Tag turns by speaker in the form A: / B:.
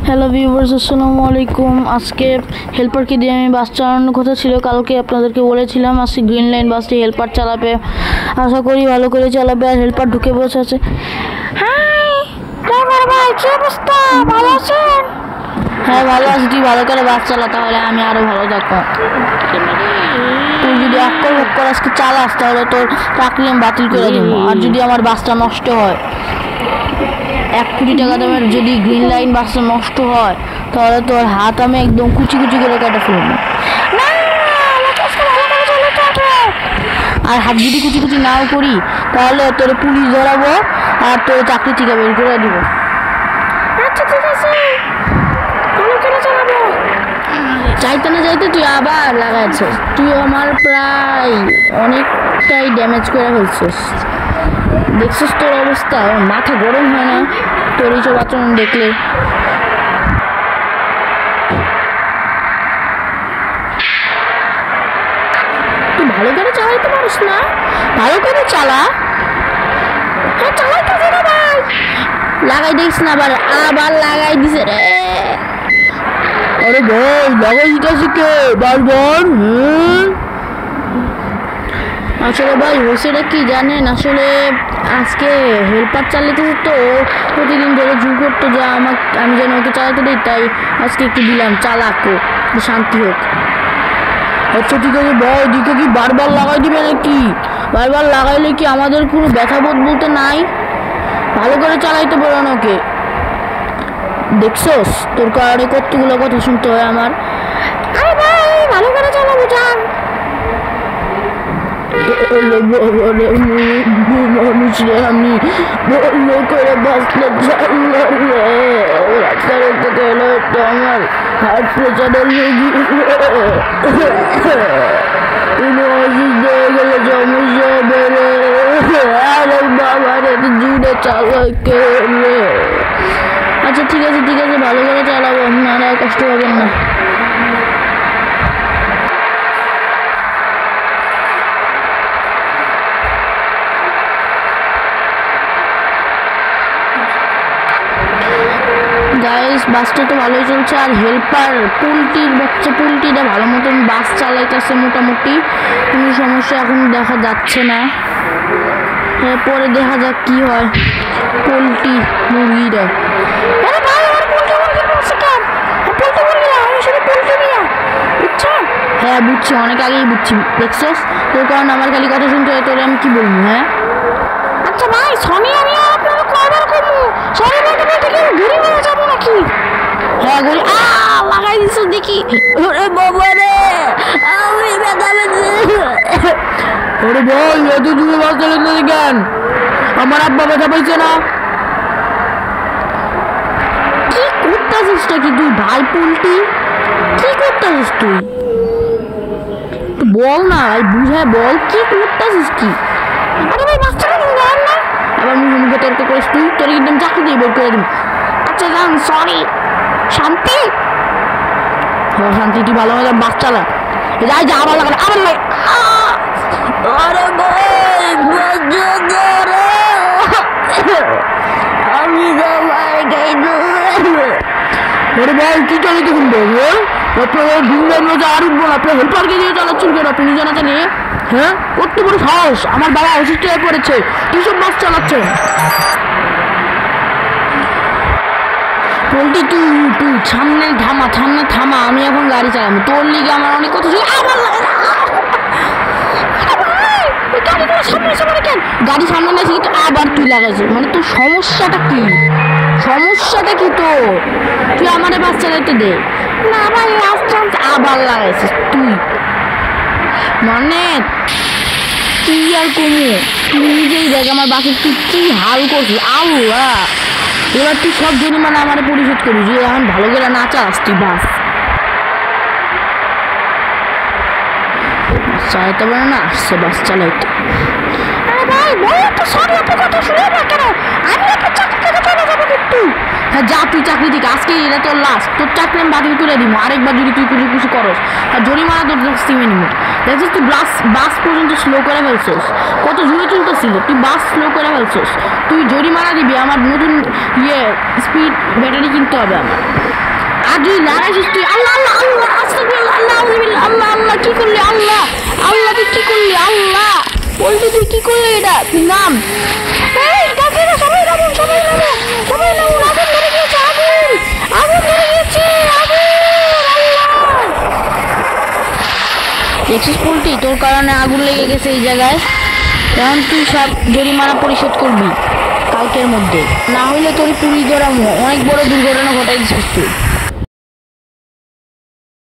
A: Hello viewers, আসসালামু আলাইকুম। আজকে হেল্পারকে দিয়ে আমি বাস চালানোর কথা ছিল, কালকে আপনাদেরকে বলেছিলাম আজকে গ্রিন লাইন বাসটি হেল্পার চালাবে। আশা করি ভালো করে চালাবে। আর হেল্পার ঢুকে বসে আছে। হাই ড্রাইভার ভাই, কি অবস্থা? ভালো আছেন? হ্যাঁ ভালো আছি। তুই ভালো করে বাস চালা, তাহলে আমি আরো ভালো থাকবো। তুই যদি অক্কর আজকে চালাস তাহলে তোর চাকরি আমি বাতিল করে দেবো। আর যদি আমার বাসটা নষ্ট হয়, 1 কোটি টাকা দামের যদি গ্রিন লাইন বাসটা নষ্ট হয়, তাহলে তোর হাত আমি একদম কুচি কুচি করে কেটে ফেলবো। আর হাত যদি কুচি কুচি নাও করি, তাহলে তোর পুলিশ ধরাবো আর তোর চাকরি থেকে বের করে দিব। আচ্ছা ঠিক আছে, চাইতে না চাইতে তুই আবার লাগাইছিস। তুই আমার প্রায় অনেকটাই ড্যামেজ করে ফেলছিস। দেখছিস তোর অবস্থা? মাথা গরম হয় না তোর এইসব আচরণ দেখলে? তুই ভালো করে চালাইতে পারিস না? ভালো করে চালা। হ্যাঁ চালাইতে না ভাই, লাগাই দিস না। আবার লাগাই দিছে রে। আরে ভাই লাগাই দিতেছি কে বারবার? আসলে ভাই হয়েছেটা কি জানেন, আসলে আজকে হেল্পার চালাইতেছে তো প্রতিদিন ধরে জোর করতো যে আমি যেন ওকে চালাতে দিই, তাই আজকে একটু দিলাম চালাকো, শান্তি হোক। আচ্ছা ঠিক আছে ভাই, দিকে কি বারবার লাগাই দিবে নাকি? বারবার লাগাইলে কি আমাদের কোনো ব্যথাবোধ বলতে নাই? ভালো করে চালাইতে বলেন ওকে। দেখছোস তোর কারণে কতগুলো কথা শুনতে হয় আমার। আরে ভাই ভালো করে চালাবো, যান। মানুষরা আমি ভালো করে বাঁচলে রাস্তার গেলে তো আমার হার্ট প্রেশারের রোগী অসুস্থ হয়ে গেলে সমস্যা বেড়ে। আরে বাবা রে, জুড়ে চালাকে। আচ্ছা ঠিক আছে ভালো করে চালাবো, আপনারা কষ্ট পাবেন না। গাইস বাসটা তো ভালোই চলছে। আর হেল্পার পুলটির বাচ্চা পুলটিটা ভালো মতন বাস চালাইতেছে, মোটামুটি কোনো সমস্যা এখন দেখা যাচ্ছে না। পরে দেখা যাক কি হয়। পোলট্রি মুরগিরা, হ্যাঁ বুঝছি, অনেক আগেই বুঝছি। দেখছিস তোর কারণ আমার খালি কথা শুনতে হয়, তোরে আমি কি বলবো? হ্যাঁ আচ্ছা ভাই, সনি আমি আপনারা কয়বার করবো? সরি বলতে বলতে কি ঘুরে বেড়ে যাবো নাকি? হ্যাঁ ঘুরি। লাগাই দিছ দেখি। ওরে বাবা রে, আমি ব্যথা পেয়েছি। ওরে ভাই এত জুড়ে বাস চালাতে কেন? আমার আব্বা ব্যথা পাইছে না? কি করতেছিস কি তুই ভাই? পুলটি কি করতেছিস তুই? বল না ভাই, বুঝায় বল কি করতেছিস কি? আরে ভাই বাচ্চাটা বল না, আবার মুখে তর্ক করিস তুই, তোর কিন্তু চাকরি দিয়ে বের করে দিবি। আচ্ছা যান, সরি। শান্তি, শান্তি তুই ভালো মতো বাস চালা। যাই যা, আবার লাগা আবার লাগে। আরে ভাই আমি আরে ভাই কি চালিয়ে শুনবো? আপনার দিন আর উঠবো না। আপনার হেল্পারকে দিয়ে চালাচ্ছেন কেন? আপনি নিজে না জানিয়ে? হ্যাঁ কত বড় সাহস! আমার বাবা অসুস্থ হয়ে পড়েছে, কি সব বাস চালাচ্ছেন? পোল্ট্রি তুই সামনে থামা, আমি এখন গাড়ি চালাবো। তোর লিগে আমার অনেক কথা ছিল। গাড়ি সামনে না কিন্তু আবার তুই লাগাইছিস, মানে তোর সমস্যাটা কি? তো তুই আমারে বাস চালাইতে দে না, আবার আবার লাগাইছিস তুই। মানে কি আর কমু, তুই নিজেই দেখ আমার বাসের তুই কি হাল করছিস। আল্লাহ, এবার তুই সব জরিমানা আমার পরিশোধ করিস যে এখন ভালো করে না চালাস তুই বাস চালাইতে পারে না। আসছে বাস চালাইতে। আরে ভাই বল তো, সরি আপনি কথা শুনে না কেন? আমি আপনার চাকরি থেকে চলে যাবো কিন্তু। হ্যাঁ যা, তুই চাকরি থেকে আজকে এটা তোর লাস্ট, তোর চাকরি আমি বাতিল করে দিব। আরেকবার যদি তুই কিছু করস আর জরিমানা তোর সিমে নিব। দেখছিস তুই বাস পর্যন্ত স্লো করে ফেলছিস, কত জোরে চলতেছিল, তুই বাস স্লো করে ফেলছিস। তুই জরিমানা দিবি, আমার নতুন স্পিড ব্যাটারি কিনতে হবে আমার। আগে লাগাইছিস তুই। আল্লাহ আল্লাহ আল্লাহ আস্তাগফিরুল্লাহ আল্লাহ আউযুবিল্লাহ আল্লাহ আল্লাহ কি করলি আল্লাহ আল্লাহ তুই কি করলি আল্লাহ বলতে তুই কি করলি এটা তুই নাম এই কাফেররা সবাই নামুন সবাই নামুন সবাই নামুন আগুন ধরে গিয়েছে আগুন আগুন ধরে গিয়েছে আগুন আল্লাহ দেখছিস পোল্ট্রি তোর কারণে আগুন লেগে গেছে এই জায়গায় এখন তুই সব জরিমানা পরিশোধ করবি কালকের মধ্যে না হইলে তোর পুলিশ ধরা অনেক বড় দুর্ঘটনা ঘটাই দিচ্ছিস তুই